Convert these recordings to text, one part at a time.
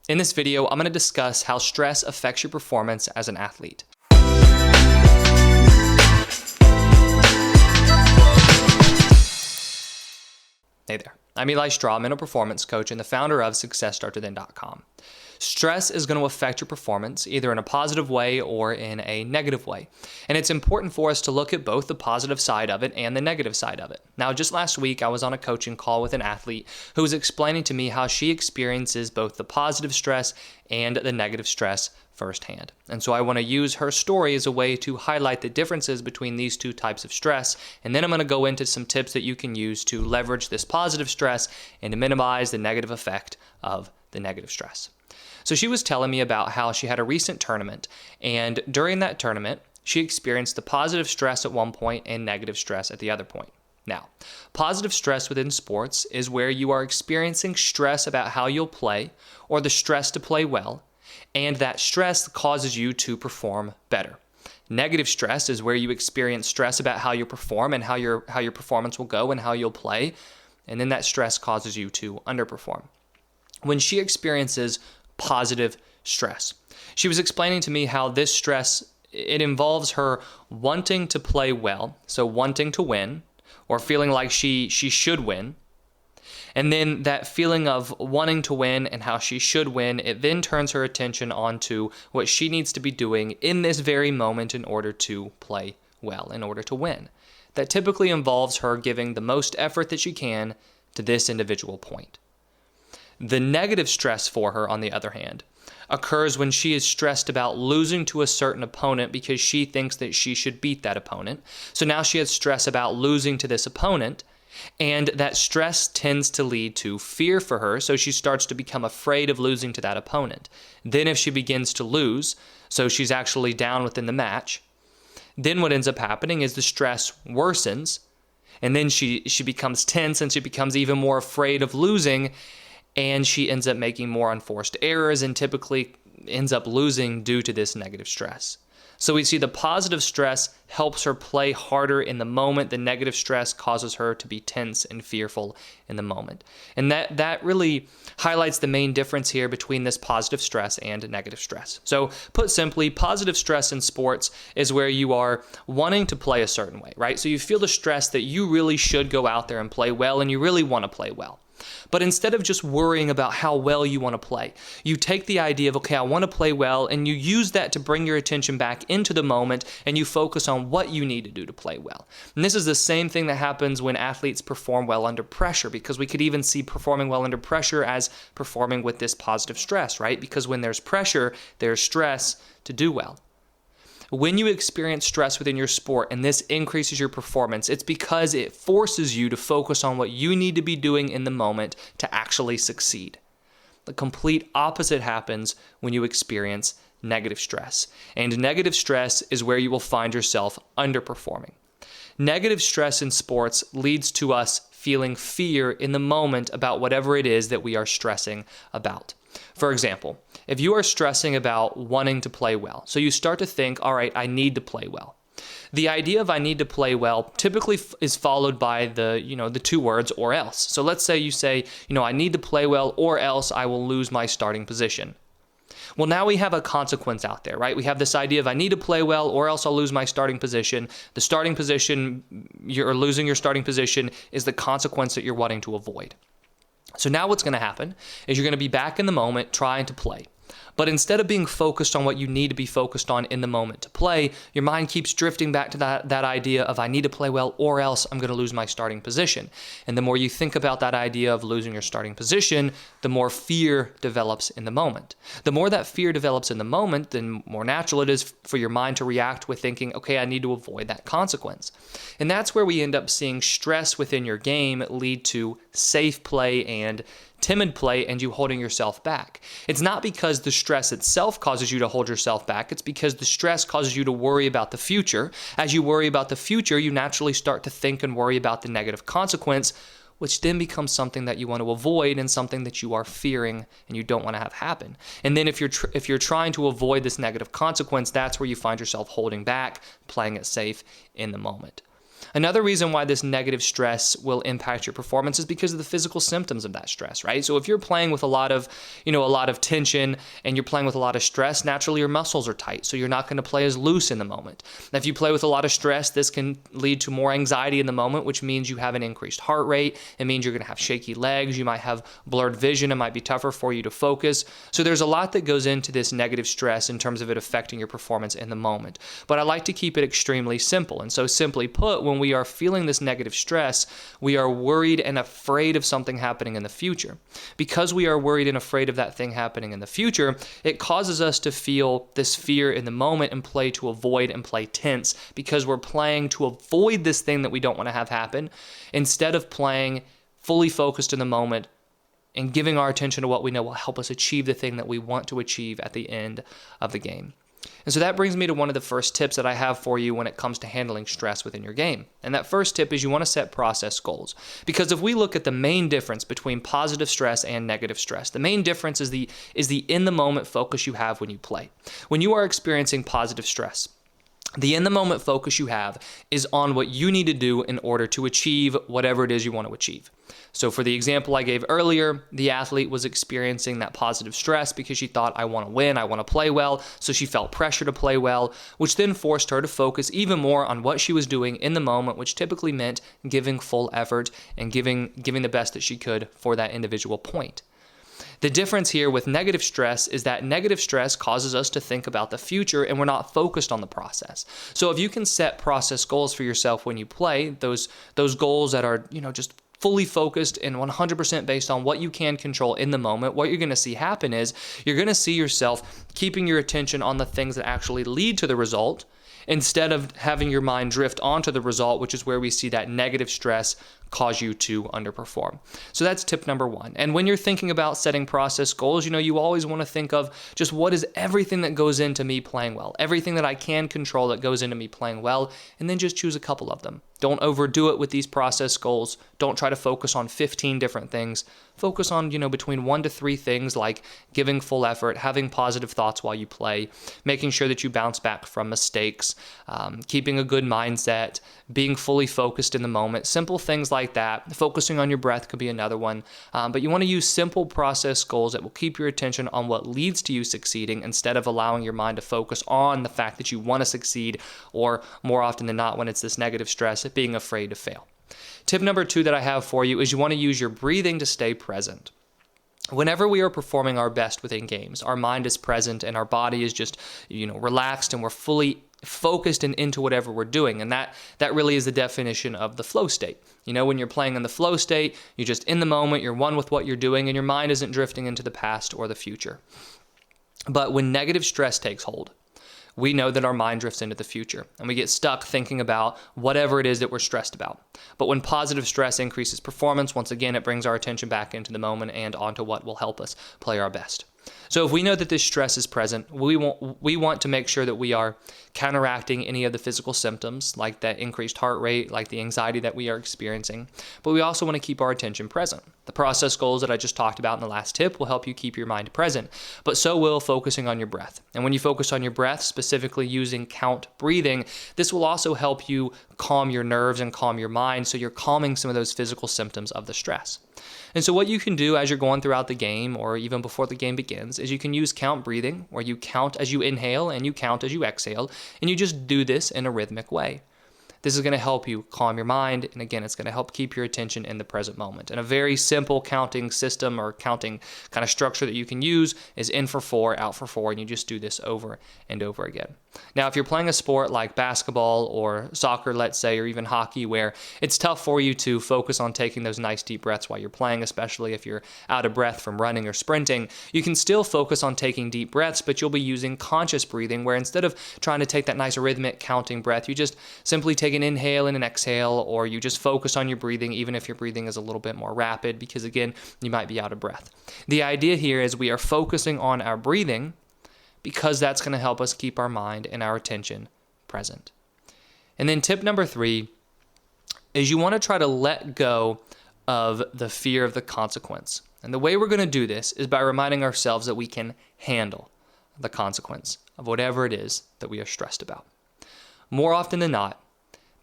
In this video, I'm going to discuss how stress affects your performance as an athlete. Hey there, I'm Eli Straw, mental performance coach and the founder of SuccessStartsWithin.com. Stress is going to affect your performance either in a positive way or in a negative way. And it's important for us to look at both the positive side of it and the negative side of it. Now, just last week, I was on a coaching call with an athlete who was explaining to me how she experiences both the positive stress and the negative stress firsthand. And so I want to use her story as a way to highlight the differences between these two types of stress. And then I'm going to go into some tips that you can use to leverage this positive stress and to minimize the negative effect of the negative stress. So she was telling me about how she had a recent tournament, and during that tournament, she experienced the positive stress at one point and negative stress at the other point. Now, positive stress within sports is where you are experiencing stress about how you'll play or the stress to play well, and that stress causes you to perform better. Negative stress is where you experience stress about how you perform and how your performance will go and how you'll play, and then that stress causes you to underperform. When she experiences positive stress, she was explaining to me how this stress, it involves her wanting to play well, so wanting to win or feeling like she should win. And then that feeling of wanting to win and how she should win, it then turns her attention onto what she needs to be doing in this very moment in order to play well, in order to win. That typically involves her giving the most effort that she can to this individual point. The negative stress for her, on the other hand, occurs when she is stressed about losing to a certain opponent because she thinks that she should beat that opponent. So now she has stress about losing to this opponent, and that stress tends to lead to fear for her, so she starts to become afraid of losing to that opponent. Then if she begins to lose, so she's actually down within the match, then what ends up happening is the stress worsens, and then she becomes tense and she becomes even more afraid of losing, and she ends up making more unforced errors and typically ends up losing due to this negative stress. So we see the positive stress helps her play harder in the moment. The negative stress causes her to be tense and fearful in the moment. And that really highlights the main difference here between this positive stress and negative stress. So put simply, positive stress in sports is where you are wanting to play a certain way, right? So you feel the stress that you really should go out there and play well, and you really want to play well. But instead of just worrying about how well you want to play, you take the idea of, okay, I want to play well, and you use that to bring your attention back into the moment, and you focus on what you need to do to play well. And this is the same thing that happens when athletes perform well under pressure, because we could even see performing well under pressure as performing with this positive stress, right? Because when there's pressure, there's stress to do well. When you experience stress within your sport and this increases your performance, it's because it forces you to focus on what you need to be doing in the moment to actually succeed. The complete opposite happens when you experience negative stress. And negative stress is where you will find yourself underperforming. Negative stress in sports leads to us feeling fear in the moment about whatever it is that we are stressing about. For example, if you are stressing about wanting to play well, so you start to think, all right, I need to play well. The idea of I need to play well typically is followed by the two words or else. So let's say you say, I need to play well or else I will lose my starting position. Well, now we have a consequence out there, right? We have this idea of I need to play well or else I'll lose my starting position. The starting position, you're losing your starting position is the consequence that you're wanting to avoid. So now what's going to happen is you're going to be back in the moment trying to play. But instead of being focused on what you need to be focused on in the moment to play, your mind keeps drifting back to that idea of I need to play well or else I'm going to lose my starting position. And the more you think about that idea of losing your starting position, the more fear develops in the moment. The more that fear develops in the moment, then more natural it is for your mind to react with thinking, okay, I need to avoid that consequence. And that's where we end up seeing stress within your game lead to safe play and timid play and you holding yourself back. It's not because the stress itself causes you to hold yourself back. It's because the stress causes you to worry about the future. As you worry about the future, you naturally start to think and worry about the negative consequence, which then becomes something that you want to avoid and something that you are fearing and you don't want to have happen. And then if you're trying to avoid this negative consequence, that's where you find yourself holding back, playing it safe in the moment. Another reason why this negative stress will impact your performance is because of the physical symptoms of that stress, right? So if you're playing with a lot of tension and you're playing with a lot of stress, naturally your muscles are tight, so you're not going to play as loose in the moment. Now, if you play with a lot of stress, this can lead to more anxiety in the moment, which means you have an increased heart rate. It means you're going to have shaky legs. You might have blurred vision. It might be tougher for you to focus. So there's a lot that goes into this negative stress in terms of it affecting your performance in the moment. But I like to keep it extremely simple. And so simply put, when we are feeling this negative stress, we are worried and afraid of something happening in the future. Because we are worried and afraid of that thing happening in the future, it causes us to feel this fear in the moment and play to avoid and play tense, because we're playing to avoid this thing that we don't want to have happen, instead of playing fully focused in the moment and giving our attention to what we know will help us achieve the thing that we want to achieve at the end of the game. And so that brings me to one of the first tips that I have for you when it comes to handling stress within your game. And that first tip is you want to set process goals. Because if we look at the main difference between positive stress and negative stress, the main difference is the in-the-moment focus you have when you play. When you are experiencing positive stress, the in-the-moment focus you have is on what you need to do in order to achieve whatever it is you want to achieve. So for the example I gave earlier, the athlete was experiencing that positive stress because she thought, I want to win, I want to play well, so she felt pressure to play well, which then forced her to focus even more on what she was doing in the moment, which typically meant giving full effort and giving the best that she could for that individual point. The difference here with negative stress is that negative stress causes us to think about the future and we're not focused on the process. So if you can set process goals for yourself when you play, those goals that are, just fully focused and 100% based on what you can control in the moment, what you're going to see happen is you're going to see yourself keeping your attention on the things that actually lead to the result, instead of having your mind drift onto the result, which is where we see that negative stress cause you to underperform. So that's tip number one. And when you're thinking about setting process goals, you always want to think of just what is everything that goes into me playing well, everything that I can control that goes into me playing well, and then just choose a couple of them. Don't overdo it with these process goals. Don't try to focus on 15 different things. Focus on, between 1 to 3 things like giving full effort, having positive thoughts while you play, making sure that you bounce back from mistakes, keeping a good mindset, being fully focused in the moment, simple things like that. Focusing on your breath could be another one. But you want to use simple process goals that will keep your attention on what leads to you succeeding, instead of allowing your mind to focus on the fact that you want to succeed, or more often than not, when it's this negative stress, being afraid to fail. Tip number 2 that I have for you is you want to use your breathing to stay present. Whenever we are performing our best within games, our mind is present and our body is just, relaxed, and we're fully focused and into whatever we're doing. And that really is the definition of the flow state. When you're playing in the flow state, you're just in the moment, you're one with what you're doing, and your mind isn't drifting into the past or the future. But when negative stress takes hold, we know that our mind drifts into the future and we get stuck thinking about whatever it is that we're stressed about. But when positive stress increases performance, once again, it brings our attention back into the moment and onto what will help us play our best. So if we know that this stress is present, we want to make sure that we are counteracting any of the physical symptoms, like that increased heart rate, like the anxiety that we are experiencing. But we also want to keep our attention present. The process goals that I just talked about in the last tip will help you keep your mind present, but so will focusing on your breath. And when you focus on your breath, specifically using count breathing, this will also help you calm your nerves and calm your mind, so you're calming some of those physical symptoms of the stress. And so what you can do as you're going throughout the game, or even before the game begins, is you can use count breathing, where you count as you inhale and you count as you exhale, and you just do this in a rhythmic way. This is going to help you calm your mind, and again, it's going to help keep your attention in the present moment. And a very simple counting system or counting kind of structure that you can use is in for 4, out for 4, and you just do this over and over again. Now, if you're playing a sport like basketball or soccer, let's say, or even hockey, where it's tough for you to focus on taking those nice deep breaths while you're playing, especially if you're out of breath from running or sprinting, you can still focus on taking deep breaths, but you'll be using conscious breathing, where instead of trying to take that nice rhythmic counting breath, you just simply take an inhale and an exhale, or you just focus on your breathing, even if your breathing is a little bit more rapid, because again, you might be out of breath. The idea here is we are focusing on our breathing because that's going to help us keep our mind and our attention present. And then tip number 3 is you want to try to let go of the fear of the consequence. And the way we're going to do this is by reminding ourselves that we can handle the consequence of whatever it is that we are stressed about. More often than not,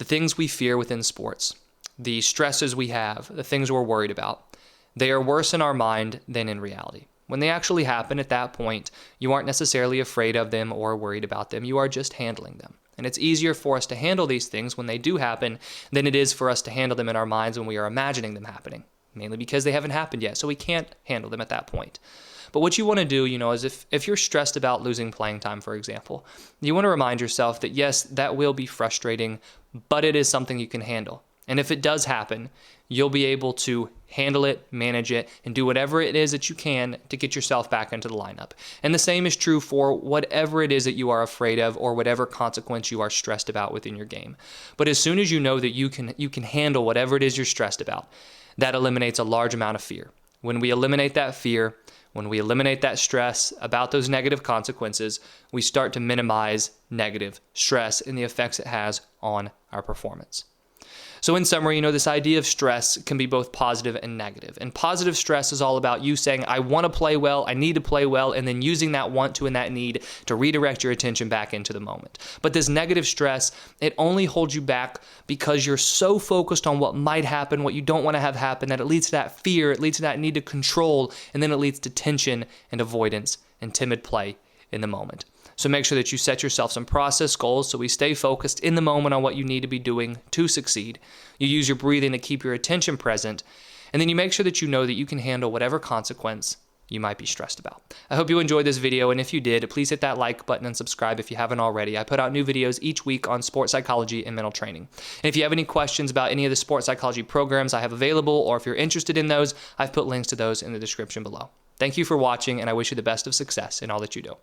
the things we fear within sports, the stresses we have, the things we're worried about, they are worse in our mind than in reality. When they actually happen at that point, you aren't necessarily afraid of them or worried about them. You are just handling them. And it's easier for us to handle these things when they do happen than it is for us to handle them in our minds when we are imagining them happening, mainly because they haven't happened yet, so we can't handle them at that point. But what you want to do, is if you're stressed about losing playing time, for example, you want to remind yourself that yes, that will be frustrating, but it is something you can handle. And if it does happen, you'll be able to handle it, manage it, and do whatever it is that you can to get yourself back into the lineup. And the same is true for whatever it is that you are afraid of or whatever consequence you are stressed about within your game. But as soon as you know that you can handle whatever it is you're stressed about, that eliminates a large amount of fear. When we eliminate that fear, when we eliminate that stress about those negative consequences, we start to minimize negative stress and the effects it has on our performance. So in summary, this idea of stress can be both positive and negative. And positive stress is all about you saying, I want to play well, I need to play well, and then using that want to and that need to redirect your attention back into the moment. But this negative stress, it only holds you back because you're so focused on what might happen, what you don't want to have happen, that it leads to that fear, it leads to that need to control, and then it leads to tension and avoidance and timid play in the moment. So make sure that you set yourself some process goals so we stay focused in the moment on what you need to be doing to succeed. You use your breathing to keep your attention present, and then you make sure that you know that you can handle whatever consequence you might be stressed about. I hope you enjoyed this video, and if you did, please hit that like button and subscribe if you haven't already. I put out new videos each week on sports psychology and mental training. And if you have any questions about any of the sports psychology programs I have available, or if you're interested in those, I've put links to those in the description below. Thank you for watching, and I wish you the best of success in all that you do.